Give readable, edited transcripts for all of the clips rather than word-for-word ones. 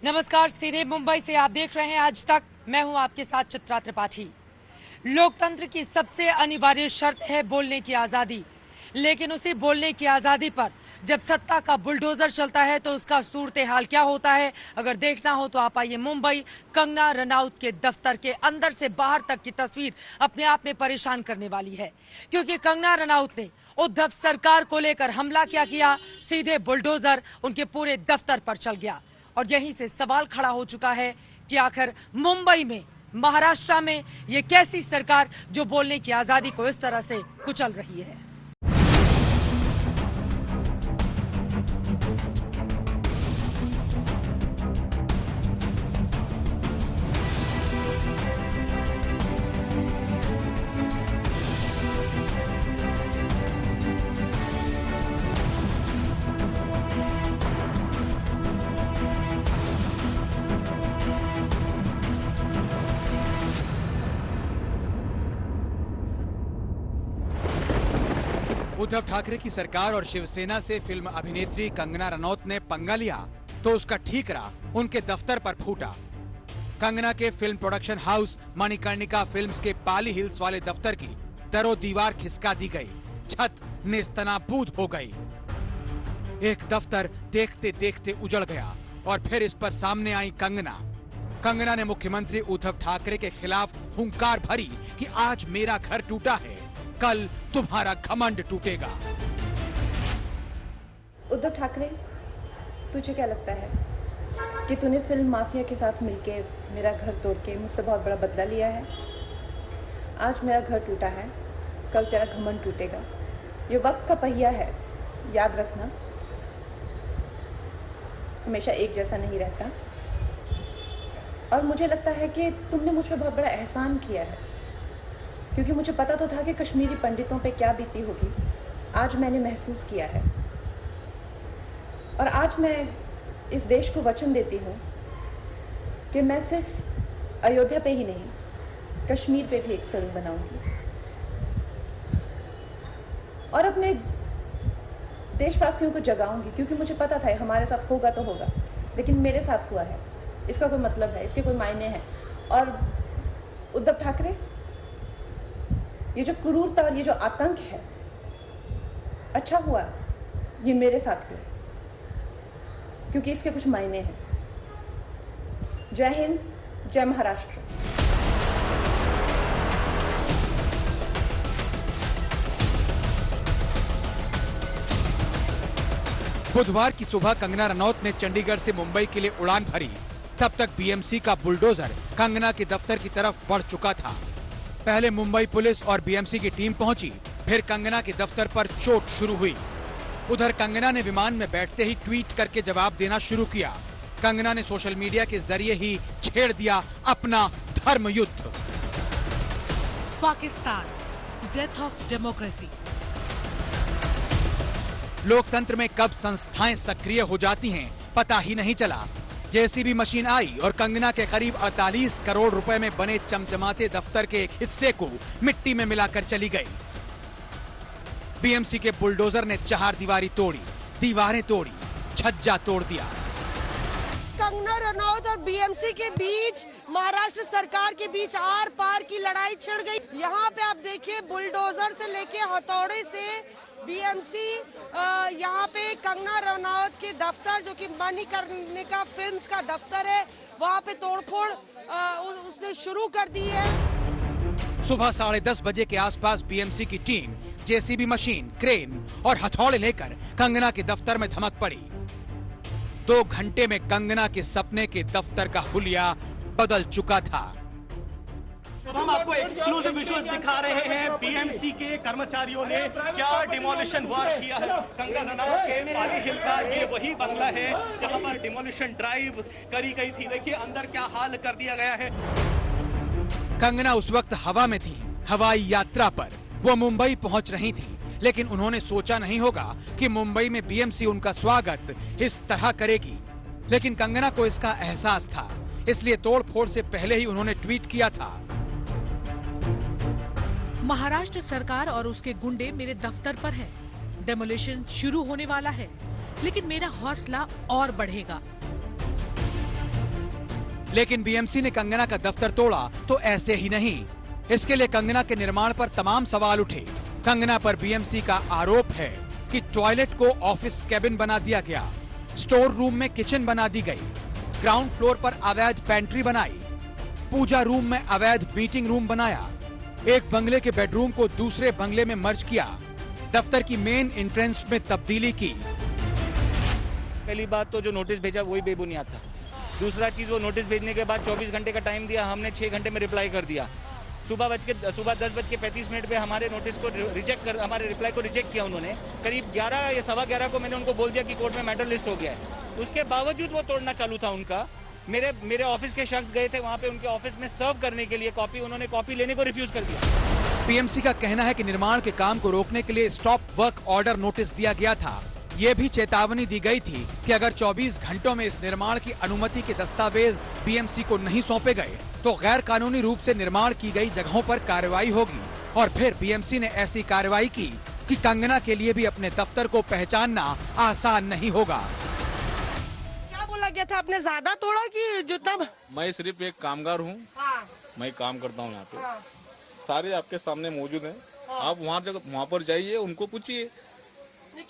नमस्कार, सीधे मुंबई से आप देख रहे हैं आज तक। मैं हूं आपके साथ चित्रा त्रिपाठी। लोकतंत्र की सबसे अनिवार्य शर्त है बोलने की आजादी, लेकिन उसी बोलने की आजादी पर जब सत्ता का बुलडोजर चलता है तो उसका सूरत हाल क्या होता है, अगर देखना हो तो आप आइए मुंबई। कंगना रनौत के दफ्तर के अंदर से बाहर तक की तस्वीर अपने आप में परेशान करने वाली है, क्योंकि कंगना रनौत ने उद्धव सरकार को लेकर हमला क्या किया, सीधे बुलडोजर उनके पूरे दफ्तर पर चल गया। और यहीं से सवाल खड़ा हो चुका है कि आखिर मुंबई में, महाराष्ट्र में ये कैसी सरकार जो बोलने की आजादी को इस तरह से कुचल रही है। उद्धव ठाकरे की सरकार और शिवसेना से फिल्म अभिनेत्री कंगना रनौत ने पंगा लिया तो उसका ठीकरा उनके दफ्तर पर फूटा। कंगना के film production house Manikarnika films के पाली हिल्स वाले दफ्तर की दरो दीवार खिसका दी गई, छत नेस्तनाबूद हो गई। एक दफ्तर देखते देखते उजड़ गया और फिर इस पर सामने आई कंगना। कंगना ने मुख्यमंत्री उद्धव ठाकरे के खिलाफ हुंकार भरी कि आज मेरा घर टूटा है, कल तुम्हारा घमंड टूटेगा। उद्धव ठाकरे, तुझे क्या लगता है कि तूने फिल्म माफिया के साथ मिलके मेरा घर तोड़ के मुझसे बहुत बड़ा बदला लिया है? आज मेरा घर टूटा है, कल तेरा घमंड टूटेगा। ये वक्त का पहिया है, याद रखना, हमेशा एक जैसा नहीं रहता। और मुझे लगता है कि तुमने मुझ पर बहुत बड़ा एहसान किया है, क्योंकि मुझे पता तो था कि कश्मीरी पंडितों पे क्या बीती होगी। आज मैंने महसूस किया है और आज मैं इस देश को वचन देती हूँ कि मैं सिर्फ अयोध्या पे ही नहीं, कश्मीर पे भी एक फिल्म बनाऊंगी और अपने देशवासियों को जगाऊंगी, क्योंकि मुझे पता था हमारे साथ होगा तो होगा, लेकिन मेरे साथ हुआ है, इसका कोई मतलब है, इसके कोई मायने हैं। और उद्धव ठाकरे, ये जो क्रूरता और ये जो आतंक है, अच्छा हुआ ये मेरे साथ हुआ, क्योंकि इसके कुछ मायने हैं। जय हिंद, जय महाराष्ट्र। बुधवार की सुबह कंगना रनौत ने चंडीगढ़ से मुंबई के लिए उड़ान भरी। तब तक बीएमसी का बुलडोजर कंगना के दफ्तर की तरफ बढ़ चुका था। पहले मुंबई पुलिस और बीएमसी की टीम पहुंची, फिर कंगना के दफ्तर पर चोट शुरू हुई। उधर कंगना ने विमान में बैठते ही ट्वीट करके जवाब देना शुरू किया। कंगना ने सोशल मीडिया के जरिए ही छेड़ दिया अपना धर्म युद्ध। Pakistan, death of democracy. लोकतंत्र में कब संस्थाएं सक्रिय हो जाती हैं पता ही नहीं चला। जेसीबी मशीन आई और कंगना के करीब 48 करोड़ रुपए में बने चमचमाते दफ्तर के एक हिस्से को मिट्टी में मिलाकर चली गई। बीएमसी के बुलडोजर ने चार दीवारी तोड़ी, दीवारें तोड़ी, छज्जा तोड़ दिया। कंगना रनौत और बीएमसी के बीच, महाराष्ट्र सरकार के बीच आर पार की लड़ाई छिड़ गई। यहाँ पे आप देखिए, बुलडोजर से लेके हथौड़े से बीएमसी यहाँ पे कंगना रनौत के दफ्तर, जो कि मणिकर्णिका फिल्म्स का दफ्तर है, वहाँ पे तोड़फोड़ उसने शुरू कर दी है। सुबह 10:30 बजे के आसपास बीएमसी की टीम जेसीबी मशीन, क्रेन और हथौड़े लेकर कंगना के दफ्तर में धमक पड़ी। 2 घंटे में कंगना के सपने के दफ्तर का हुलिया बदल चुका था। हम आपको एक्सक्लूसिव विजुअल्स दिखा रहे हैं। बीएमसी के कर्मचारियों ने क्या डिमोलिशन वर्क किया है। कंगना रनौत के पाली हिल का ये वही बंगला है जहां पर डिमोलिशन ड्राइव करी गई थी। देखिए अंदर क्या हाल कर दिया गया है। कंगना उस वक्त हवा में थी, हवाई यात्रा पर। वो मुंबई पहुंच रही थी, लेकिन उन्होंने सोचा नहीं होगा कि मुंबई में बीएमसी उनका स्वागत इस तरह करेगी। लेकिन कंगना को इसका एहसास था, इसलिए तोड़फोड़ से पहले ही उन्होंने ट्वीट किया था, महाराष्ट्र सरकार और उसके गुंडे मेरे दफ्तर पर हैं। डेमोलिशन शुरू होने वाला है, लेकिन मेरा हौसला और बढ़ेगा। लेकिन बीएमसी ने कंगना का दफ्तर तोड़ा तो ऐसे ही नहीं। इसके लिए कंगना के निर्माण पर तमाम सवाल उठे। कंगना पर बीएमसी का आरोप है कि टॉयलेट को ऑफिस कैबिन बना दिया गया, स्टोर रूम में किचन बना दी गई, ग्राउंड फ्लोर पर अवैध पेंट्री बनाई, पूजा रूम में अवैध मीटिंग रूम बनाया, एक बंगले के बेडरूम को दूसरे बंगले में मर्ज किया, दफ्तर की मेन एंट्रेंस में तब्दीली की। पहली बात तो जो नोटिस भेजा वही बेबुनियाद था। दूसरा चीज, वो नोटिस भेजने के बाद 24 घंटे का टाइम दिया, हमने 6 घंटे में रिप्लाई कर दिया। सुबह 10:35 पे हमारे नोटिस को हमारे रिप्लाई को रिजेक्ट किया उन्होंने। करीब 11 या 11:15 को मैंने उनको बोल दिया कि कोर्ट में मैटर लिस्ट हो गया है। उसके बावजूद वो तोड़ना चालू था उनका। मेरे ऑफिस के शख्स गए थे वहाँ पे, उनके ऑफिस में सर्व करने के लिए उन्होंने कॉपी लेने को रिफ्यूज कर दिया। बीएमसी का कहना है कि निर्माण के काम को रोकने के लिए स्टॉप वर्क ऑर्डर नोटिस दिया गया था। ये भी चेतावनी दी गई थी कि अगर 24 घंटों में इस निर्माण की अनुमति के दस्तावेज बीएमसी को नहीं सौंपे गए तो गैर कानूनी रूप से निर्माण की गई जगहों पर कार्रवाई होगी। और फिर बीएमसी ने ऐसी कार्रवाई की कि कंगना के लिए भी अपने दफ्तर को पहचानना आसान नहीं होगा। क्या बोला गया था, आपने ज्यादा तोड़ा कि जितना? मैं सिर्फ एक कामगार हूँ। हाँ। मैं काम करता हूँ यहाँ पे। हाँ। सारे आपके सामने मौजूद हैं। हाँ। आप वहाँ पर जाइए, उनको पूछिए।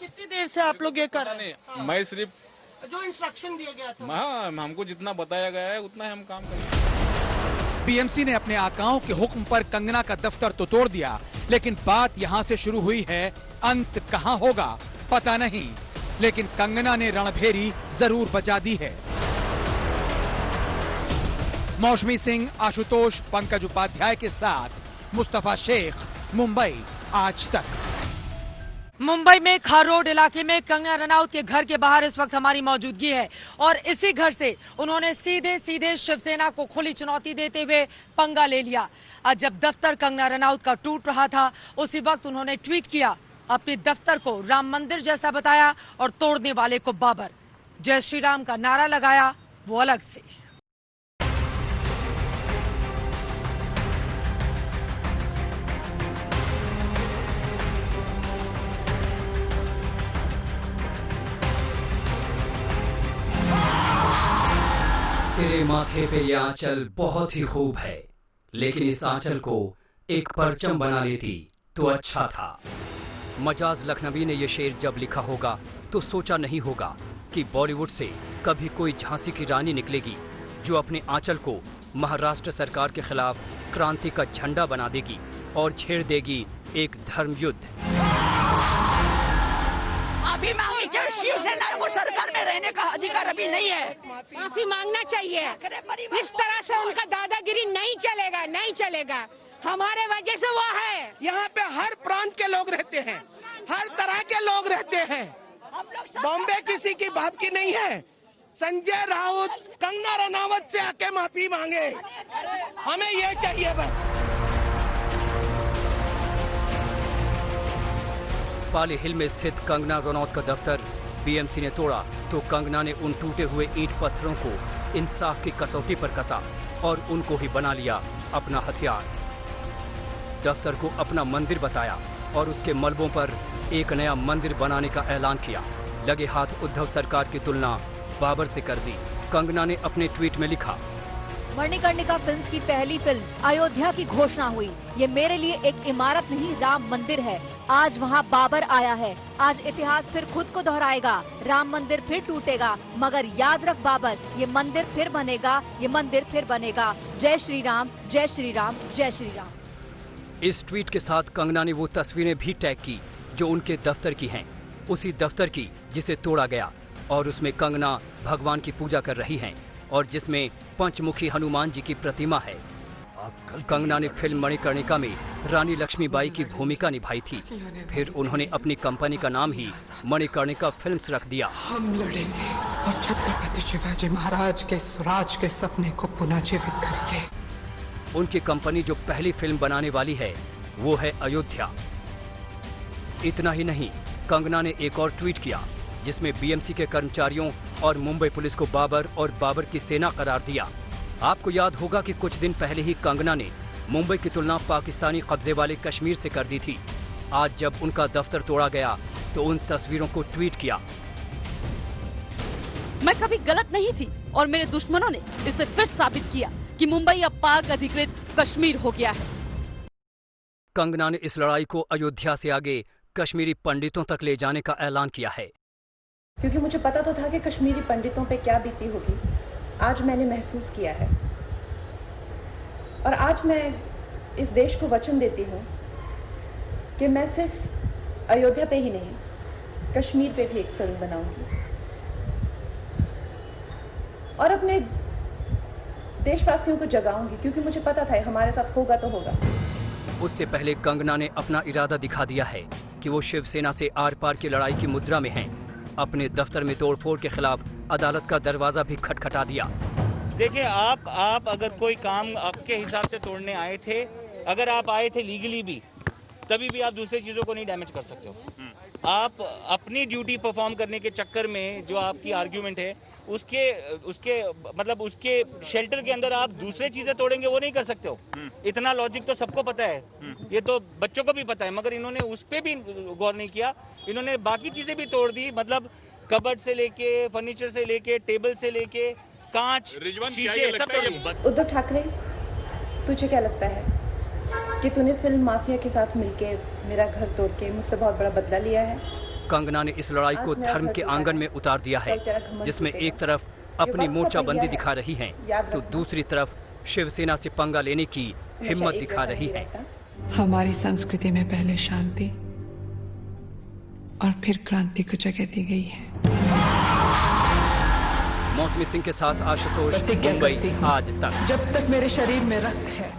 कितनी देर से आप लोग ये कर रहे हैं? हाँ। मैं सिर्फ जो इंस्ट्रक्शन दिया गया था। हाँ, हमको जितना बताया गया है उतना ही हम काम करेंगे। बीएमसी ने अपने आकाओं के हुक्म पर कंगना का दफ्तर तो तोड़ दिया, लेकिन बात यहाँ से शुरू हुई है, अंत कहाँ होगा पता नहीं। लेकिन कंगना ने रणभेरी जरूर बजा दी है। मौसमी सिंह, आशुतोष, पंकज उपाध्याय के साथ मुस्तफा शेख, मुंबई आज तक। मुंबई में खार रोड इलाके में कंगना रनौत के घर के बाहर इस वक्त हमारी मौजूदगी है और इसी घर से उन्होंने सीधे शिवसेना को खुली चुनौती देते हुए पंगा ले लिया। आज जब दफ्तर कंगना रनौत का टूट रहा था उसी वक्त उन्होंने ट्वीट किया, अपने दफ्तर को राम मंदिर जैसा बताया और तोड़ने वाले को बाबर। जय श्री राम का नारा लगाया, वो अलग से। तेरे माथे पे ये आंचल बहुत ही खूब है, लेकिन इस आंचल को एक परचम बना लेती तो अच्छा था। मजाज लखनवी ने यह शेर जब लिखा होगा तो सोचा नहीं होगा कि बॉलीवुड से कभी कोई झांसी की रानी निकलेगी जो अपने आंचल को महाराष्ट्र सरकार के खिलाफ क्रांति का झंडा बना देगी और छेड़ देगी एक धर्म युद्ध। अभी मांगी क्या? शिवसेना को सरकार में रहने का अधिकार अभी नहीं है। माफी मांगना चाहिए। इस तरह से उनका दादागिरी नहीं चलेगा, नहीं चलेगा। हमारे वजह से वो है। यहाँ पे हर प्रांत के लोग रहते हैं, हर तरह के लोग रहते हैं। बॉम्बे किसी की बाप की नहीं है। संजय राउत कंगना रनावत से आके माफी मांगे, हमें ये चाहिए बस। पाली हिल में स्थित कंगना रनौत का दफ्तर बीएमसी ने तोड़ा तो कंगना ने उन टूटे हुए ईंट पत्थरों को इंसाफ की कसौटी पर कसा और उनको ही बना लिया अपना हथियार। दफ्तर को अपना मंदिर बताया और उसके मलबों पर एक नया मंदिर बनाने का ऐलान किया। लगे हाथ उद्धव सरकार की तुलना बाबर से कर दी। कंगना ने अपने ट्वीट में लिखा, मणिकर्णिका फिल्म्स की पहली फिल्म अयोध्या की घोषणा हुई। ये मेरे लिए एक इमारत नहीं, राम मंदिर है। आज वहाँ बाबर आया है। आज इतिहास फिर खुद को दोहराएगा। राम मंदिर फिर टूटेगा, मगर याद रख बाबर, ये मंदिर फिर बनेगा, ये मंदिर फिर बनेगा। जय श्री राम, जय श्री राम, जय श्री राम। इस ट्वीट के साथ कंगना ने वो तस्वीरें भी टैग की जो उनके दफ्तर की हैं, उसी दफ्तर की जिसे तोड़ा गया और उसमें कंगना भगवान की पूजा कर रही हैं और जिसमें पंचमुखी हनुमान जी की प्रतिमा है। कंगना ने फिल्म मणिकर्णिका में रानी लक्ष्मीबाई की भूमिका निभाई थी। फिर उन्होंने अपनी कंपनी का नाम ही मणिकर्णिका फिल्म्स रख दिया। हम लड़ेंगे और छत्रपति शिवाजी महाराज के स्वराज के सपने को पुनः जीवित करेंगे। उनकी कंपनी जो पहली फिल्म बनाने वाली है वो है अयोध्या। इतना ही नहीं, कंगना ने एक और ट्वीट किया जिसमें बीएमसी के कर्मचारियों और मुंबई पुलिस को बाबर और बाबर की सेना करार दिया। आपको याद होगा कि कुछ दिन पहले ही कंगना ने मुंबई की तुलना पाकिस्तानी कब्जे वाले कश्मीर से कर दी थी। आज जब उनका दफ्तर तोड़ा गया तो उन तस्वीरों को ट्वीट किया। मैं कभी गलत नहीं थी और मेरे दुश्मनों ने इसे फिर साबित किया कि मुंबई अब पाक अधिकृत कश्मीर हो गया है। कंगना ने इस लड़ाई को अयोध्या से आगे कश्मीरी पंडितों तक ले जाने का ऐलान किया है। क्योंकि मुझे पता तो था कि कश्मीरी पंडितों पे क्या बीती होगी, आज मैंने महसूस किया है। और आज मैं इस देश को वचन देती हूँ कि मैं सिर्फ अयोध्या पे ही नहीं, कश्मीर पे भी एक फिल्म बनाऊंगी और अपने देशवासियों को जगाऊंगी, क्योंकि मुझे पता था हमारे साथ होगा तो होगा। उससे पहले कंगना ने अपना इरादा दिखा दिया है कि वो शिवसेना से आर पार की लड़ाई की मुद्रा में हैं। अपने दफ्तर में तोड़फोड़ के खिलाफ अदालत का दरवाजा भी खटखटा दिया। देखिए, आप अगर कोई काम आपके हिसाब से तोड़ने आए थे, अगर आप आए थे लीगली भी, तभी भी आप दूसरी चीजों को नहीं डैमेज कर सकते हो। आप अपनी ड्यूटी परफॉर्म करने के चक्कर में जो आपकी आर्ग्यूमेंट है, उसके शेल्टर के अंदर आप दूसरे चीजें तोड़ेंगे, वो नहीं कर सकते हो। इतना लॉजिक तो सबको पता है, ये तो बच्चों को भी पता है, मगर इन्होंने उस पे भी गौर नहीं किया। इन्होंने बाकी चीजें भी तोड़ दी, मतलब कबर्ड से लेके, फर्नीचर से लेके, टेबल से लेके, कांच, शीशे, सब तोड़ दिए। उद्धव ठाकरे, तुझे क्या लगता है कि तूने फिल्म माफिया के साथ मिलके मेरा घर तोड़ के मुझसे बहुत बड़ा बदला लिया है? कंगना ने इस लड़ाई को धर्म के आंगन में उतार दिया है, जिसमें एक तरफ अपनी मोर्चाबंदी दिखा रही हैं, तो दूसरी तरफ शिवसेना से पंगा लेने की हिम्मत दिखा रही हैं। हमारी संस्कृति में पहले शांति और फिर क्रांति को जगह दी गई है। मौसमी सिंह के साथ आशुतोष, मुंबई आज तक। जब तक मेरे शरीर में रक्त है।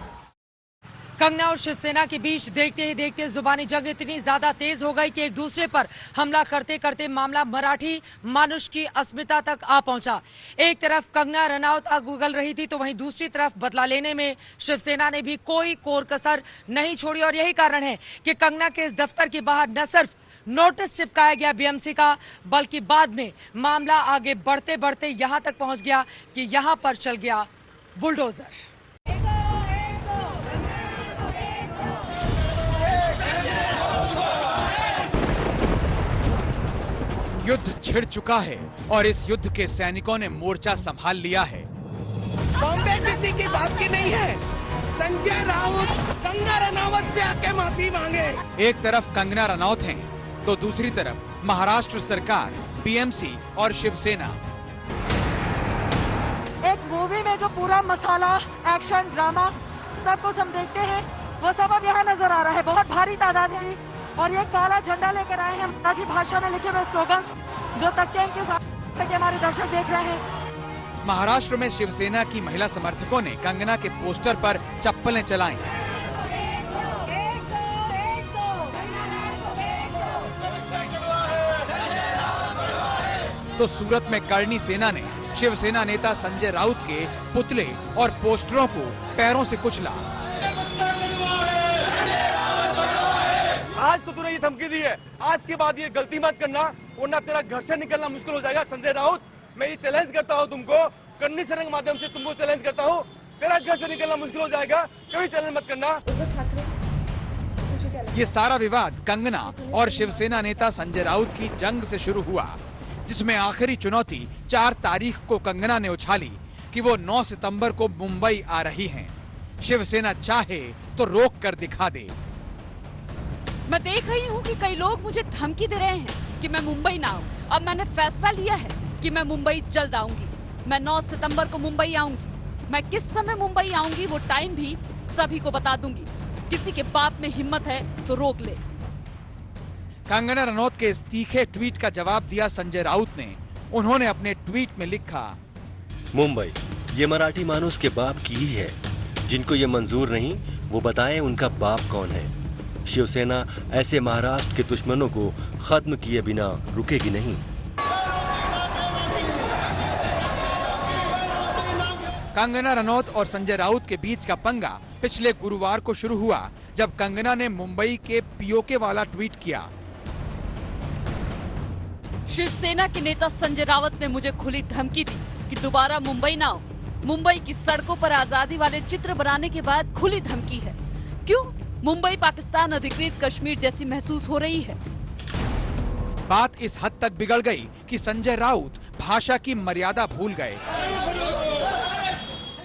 कंगना और शिवसेना के बीच देखते ही देखते जुबानी जंग इतनी ज्यादा तेज हो गई कि एक दूसरे पर हमला करते करते मामला मराठी मानुष की अस्मिता तक आ पहुंचा। एक तरफ कंगना रनौत आग उगल रही थी, तो वहीं दूसरी तरफ बदला लेने में शिवसेना ने भी कोई कोर कसर नहीं छोड़ी। और यही कारण है कि कंगना के इस दफ्तर के बाहर न सिर्फ नोटिस चिपकाया गया बीएमसी का, बल्कि बाद में मामला आगे बढ़ते बढ़ते यहां तक पहुंच गया कि यहां पर चल गया बुलडोजर। युद्ध छिड़ चुका है और इस युद्ध के सैनिकों ने मोर्चा संभाल लिया है। बॉम्बे किसी की बात की नहीं है। संजय राउत कंगना रनौत से आके माफी मांगे। एक तरफ कंगना रनौत हैं, तो दूसरी तरफ महाराष्ट्र सरकार, बीएमसी और शिवसेना। एक मूवी में जो पूरा मसाला, एक्शन, ड्रामा सब कुछ हम देखते हैं, वो सब अब यहाँ नजर आ रहा है। बहुत भारी तादाद है और ये काला झंडा लेकर आए हैं मराठी भाषा में लिखे हुए स्लोगन्स, जो तथ्य के साथ हमारे दर्शक देख रहे हैं। महाराष्ट्र में शिवसेना की महिला समर्थकों ने कंगना के पोस्टर पर चप्पलें चलाई। तो सूरत में करणी सेना ने शिवसेना नेता संजय राउत के पुतले और पोस्टरों को पैरों से कुचला। आज तो तूने ये धमकी दी है, आज के बाद ये गलती मत करना, वरना तेरा घर से निकलना मुश्किल हो जाएगा। संजय राउत, मैं ये चैलेंज करता हूँ तुमको, करनी सेना के माध्यम से तुमको चैलेंज करता हूँ, तेरा घर से निकलना मुश्किल हो जाएगा, कभी चैलेंज मत करना। ये सारा विवाद कंगना और शिवसेना नेता संजय राउत की जंग से शुरू हुआ, जिसमें आखिरी चुनौती 4 तारीख को कंगना ने उछाली कि वो 9 सितंबर को मुंबई आ रही हैं। शिवसेना चाहे तो रोक कर दिखा दे। मैं देख रही हूँ कि कई लोग मुझे धमकी दे रहे हैं कि मैं मुंबई ना आऊँ। अब मैंने फैसला लिया है कि मैं मुंबई जल्द आऊंगी। मैं 9 सितंबर को मुंबई आऊंगी। मैं किस समय मुंबई आऊंगी वो टाइम भी सभी को बता दूंगी। किसी के बाप में हिम्मत है तो रोक ले। कंगना रनौत के इस तीखे ट्वीट का जवाब दिया संजय राउत ने। उन्होंने अपने ट्वीट में लिखा, मुंबई ये मराठी मानुस के बाप की ही है। जिनको ये मंजूर नहीं वो बताएं उनका बाप कौन है। शिवसेना ऐसे महाराष्ट्र के दुश्मनों को खत्म किए बिना रुकेगी नहीं। कंगना रनौत और संजय राउत के बीच का पंगा पिछले गुरुवार को शुरू हुआ, जब कंगना ने मुंबई के पीओके वाला ट्वीट किया। शिवसेना के नेता संजय राउत ने मुझे खुली धमकी दी कि दोबारा मुंबई ना आओ। मुंबई की सड़कों पर आजादी वाले चित्र बनाने के बाद खुली धमकी है। क्यों? मुंबई पाकिस्तान अधिकृत कश्मीर जैसी महसूस हो रही है। बात इस हद तक बिगड़ गई कि संजय राउत भाषा की मर्यादा भूल गए।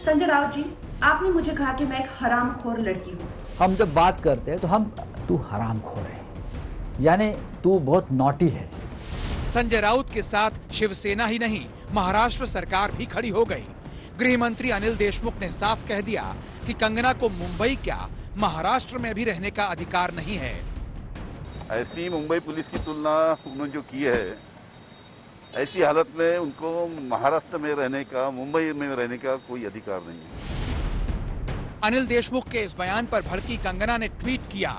संजय राउत जी, आपने मुझे कहा कि मैं एक हरामखोर लड़की हूँ। हम जब बात करते हैं तो तू हरामखोर है, यानी तू बहुत नॉटी है। संजय राउत के साथ शिवसेना ही नहीं, महाराष्ट्र सरकार भी खड़ी हो गई। गृह मंत्री अनिल देशमुख ने साफ कह दिया कि कंगना को मुंबई क्या, महाराष्ट्र में भी रहने का अधिकार नहीं है। ऐसी मुंबई पुलिस की तुलना उन्होंने जो की है, ऐसी हालत में उनको महाराष्ट्र में रहने का, मुंबई में रहने का कोई अधिकार नहीं है। अनिल देशमुख के इस बयान पर भड़की कंगना ने ट्वीट किया,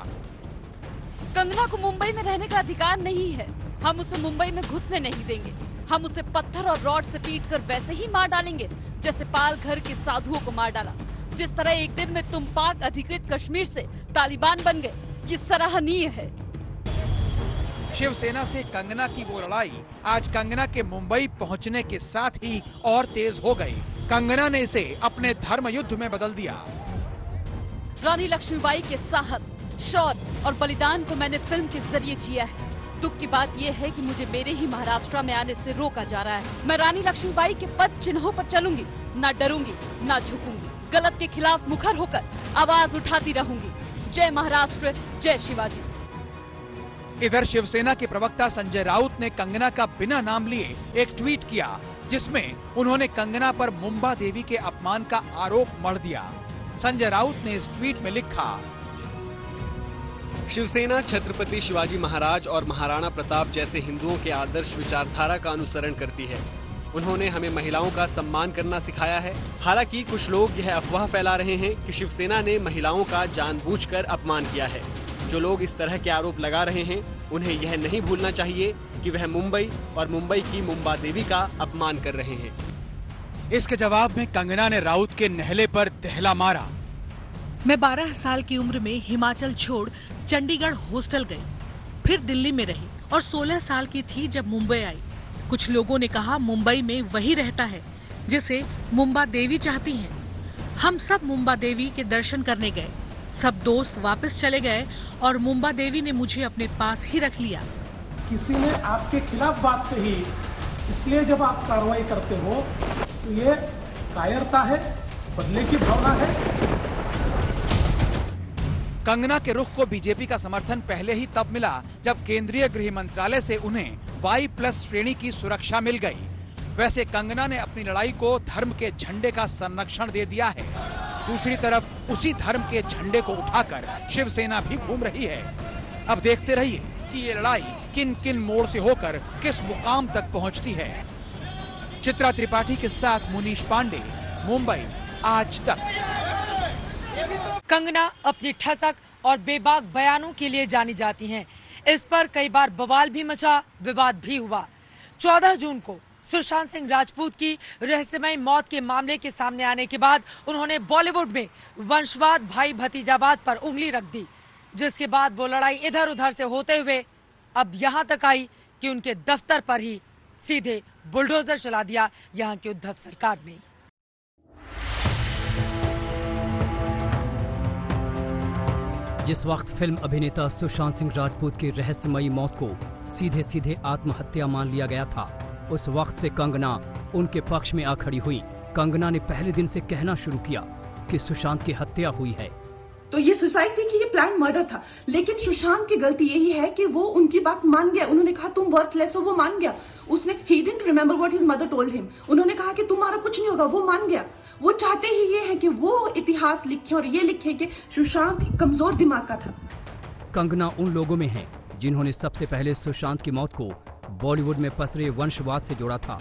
कंगना को मुंबई में रहने का अधिकार नहीं है। हम उसे मुंबई में घुसने नहीं देंगे। हम उसे पत्थर और रॉड से पीट कर वैसे ही मार डालेंगे जैसे पाल घर के साधुओं को मार डाला। जिस तरह एक दिन में तुम पाक अधिकृत कश्मीर से तालिबान बन गए, ये सराहनीय है। शिवसेना से कंगना की वो लड़ाई आज कंगना के मुंबई पहुंचने के साथ ही और तेज हो गई। कंगना ने इसे अपने धर्म युद्ध में बदल दिया। रानी लक्ष्मीबाई के साहस, शौर्य और बलिदान को मैंने फिल्म के जरिए जिया है। दुख की बात यह है कि मुझे मेरे ही महाराष्ट्र में आने से रोका जा रहा है। मैं रानी लक्ष्मीबाई के पद चिन्हों पर चलूंगी, ना डरूंगी, ना झुकूंगी। गलत के खिलाफ मुखर होकर आवाज उठाती रहूंगी। जय महाराष्ट्र, जय शिवाजी। इधर शिवसेना के प्रवक्ता संजय राउत ने कंगना का बिना नाम लिए एक ट्वीट किया, जिसमें उन्होंने कंगना पर मुंबा देवी के अपमान का आरोप मढ़ दिया। संजय राउत ने इस ट्वीट में लिखा, शिवसेना छत्रपति शिवाजी महाराज और महाराणा प्रताप जैसे हिंदुओं के आदर्श विचारधारा का अनुसरण करती है। उन्होंने हमें महिलाओं का सम्मान करना सिखाया है। हालांकि कुछ लोग यह अफवाह फैला रहे हैं कि शिवसेना ने महिलाओं का जानबूझकर अपमान किया है। जो लोग इस तरह के आरोप लगा रहे हैं, उन्हें यह नहीं भूलना चाहिए कि वह मुंबई और मुंबई की मुंबा देवी का अपमान कर रहे हैं। इसके जवाब में कंगना ने राउत के नहले पर दहला मारा। मैं 12 साल की उम्र में हिमाचल छोड़ चंडीगढ़ हॉस्टल गई, फिर दिल्ली में रही और 16 साल की थी जब मुंबई आई। कुछ लोगों ने कहा मुंबई में वही रहता है जिसे मुंबा देवी चाहती हैं। हम सब मुंबा देवी के दर्शन करने गए। सब दोस्त वापस चले गए और मुंबा देवी ने मुझे अपने पास ही रख लिया। किसी ने आपके खिलाफ बात कही, इसलिए जब आप कार्रवाई करते हो तो ये कायरता है, बदले की भावना है। कंगना के रुख को बीजेपी का समर्थन पहले ही तब मिला जब केंद्रीय गृह मंत्रालय से उन्हें Y+ श्रेणी की सुरक्षा मिल गई। वैसे कंगना ने अपनी लड़ाई को धर्म के झंडे का संरक्षण दे दिया है। दूसरी तरफ उसी धर्म के झंडे को उठाकर शिवसेना भी घूम रही है। अब देखते रहिए कि ये लड़ाई किन किन मोड़ से होकर किस मुकाम तक पहुंचती है। चित्रा त्रिपाठी के साथ मुनीश पांडे, मुंबई, आज तक। कंगना अपनी ठसक और बेबाक बयानों के लिए जानी जाती हैं। इस पर कई बार बवाल भी मचा, विवाद भी हुआ। 14 जून को सुशांत सिंह राजपूत की रहस्यमय मौत के मामले के सामने आने के बाद उन्होंने बॉलीवुड में वंशवाद, भाई भतीजावाद पर उंगली रख दी, जिसके बाद वो लड़ाई इधर उधर से होते हुए अब यहाँ तक आई कि उनके दफ्तर पर ही सीधे बुलडोजर चला दिया यहाँ की उद्धव सरकार ने। जिस वक्त फिल्म अभिनेता सुशांत सिंह राजपूत की रहस्यमयी मौत को सीधे सीधे आत्महत्या मान लिया गया था, उस वक्त से कंगना उनके पक्ष में आ खड़ी हुई। कंगना ने पहले दिन से कहना शुरू किया कि सुशांत की हत्या हुई है। तो ये सुसाइड थी कि ये प्लान मर्डर था, लेकिन सुशांत की गलती यही है कि वो उनकी बात मान गया। उन्होंने कहा तुम वर्थलेस हो, वो मान गया। उसने he didn't remember what his mother told him. उन्होंने कहा कि तुम्हारा कुछ नहीं होगा, वो मान गया। वो चाहते ही ये है कि वो इतिहास लिखे और ये लिखे कि सुशांत एक कमजोर दिमाग का था। कंगना उन लोगों में है जिन्होंने सबसे पहले सुशांत की मौत को बॉलीवुड में पसरे वंशवाद से जोड़ा था।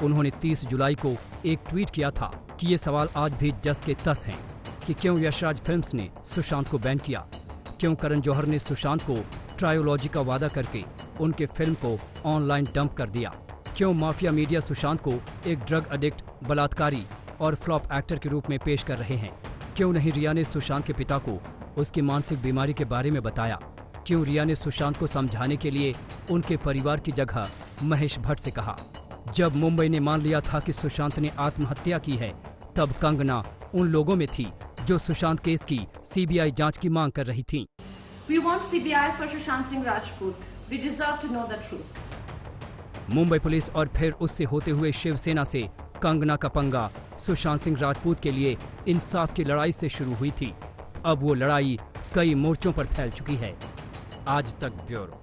उन्होंने 30 जुलाई को एक ट्वीट किया था कि ये सवाल आज भी जस के तस हैं कि क्यों यशराज फिल्म्स ने सुशांत को बैन किया, क्यों करण जौहर ने सुशांत को ट्रायोलॉजी का वादा करके उनके फिल्म को ऑनलाइन डंप कर दिया, क्यों माफिया मीडिया सुशांत को एक ड्रग एडिक्ट, बलात्कारी और फ्लॉप एक्टर के रूप में पेश कर रहे हैं, क्यों नहीं रिया ने सुशांत के पिता को उसकी मानसिक बीमारी के बारे में बताया, क्यों रिया ने सुशांत को समझाने के लिए उनके परिवार की जगह महेश भट्ट से कहा। जब मुंबई ने मान लिया था कि सुशांत ने आत्महत्या की है, तब कंगना उन लोगों में थी जो सुशांत केस की सीबीआई जांच की मांग कर रही थी। We want CBI for Sushant Singh Rajput. We deserve to know the truth. Mumbai police और फिर उससे होते हुए शिवसेना से कंगना का पंगा सुशांत सिंह राजपूत के लिए इंसाफ की लड़ाई से शुरू हुई थी। अब वो लड़ाई कई मोर्चों पर फैल चुकी है। आज तक ब्यूरो।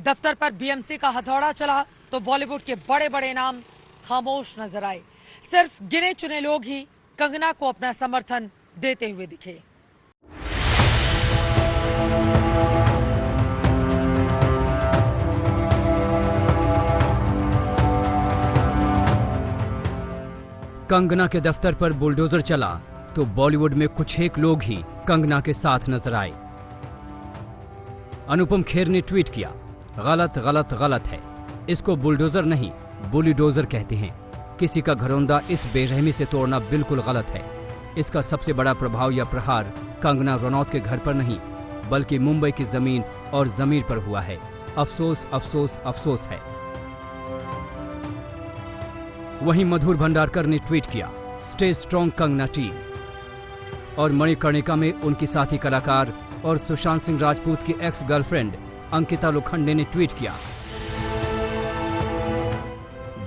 दफ्तर पर बीएमसी का हथौड़ा चला तो बॉलीवुड के बड़े बड़े नाम खामोश नजर आए। सिर्फ गिने चुने लोग ही कंगना को अपना समर्थन देते हुए दिखे। कंगना के दफ्तर पर बुलडोजर चला तो बॉलीवुड में कुछ एक लोग ही कंगना के साथ नजर आए। अनुपम खेर ने ट्वीट किया, गलत गलत गलत है, इसको बुलडोजर नहीं बुलीडोजर कहते हैं। किसी का घरौंदा इस बेरहमी से तोड़ना बिल्कुल गलत है। इसका सबसे बड़ा प्रभाव या प्रहार कंगना रनौत के घर पर नहीं बल्कि मुंबई की जमीन और जमीर पर हुआ है। अफसोस अफसोस अफसोस है। वहीं मधुर भंडारकर ने ट्वीट किया, स्टे स्ट्रॉन्ग कंगना टीम। और मणिकर्णिका में उनकी साथी कलाकार और सुशांत सिंह राजपूत की एक्स गर्लफ्रेंड अंकिता लोखंडे ने ट्वीट किया,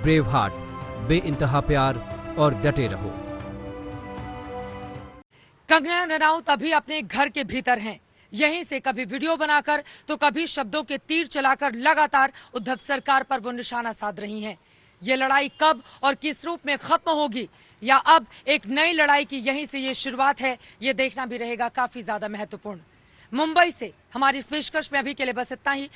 ब्रेव हार्ट, बेइंतहा प्यार और डटे रहो। कंगना रनौत अभी अपने घर के भीतर हैं। यहीं से कभी वीडियो बनाकर तो कभी शब्दों के तीर चलाकर लगातार उद्धव सरकार पर वो निशाना साध रही हैं। ये लड़ाई कब और किस रूप में खत्म होगी या अब एक नई लड़ाई की यहीं से ये शुरुआत है, ये देखना भी रहेगा काफी ज्यादा महत्वपूर्ण। मुंबई से हमारी इस पेशकश में अभी के लिए बस इतना ही।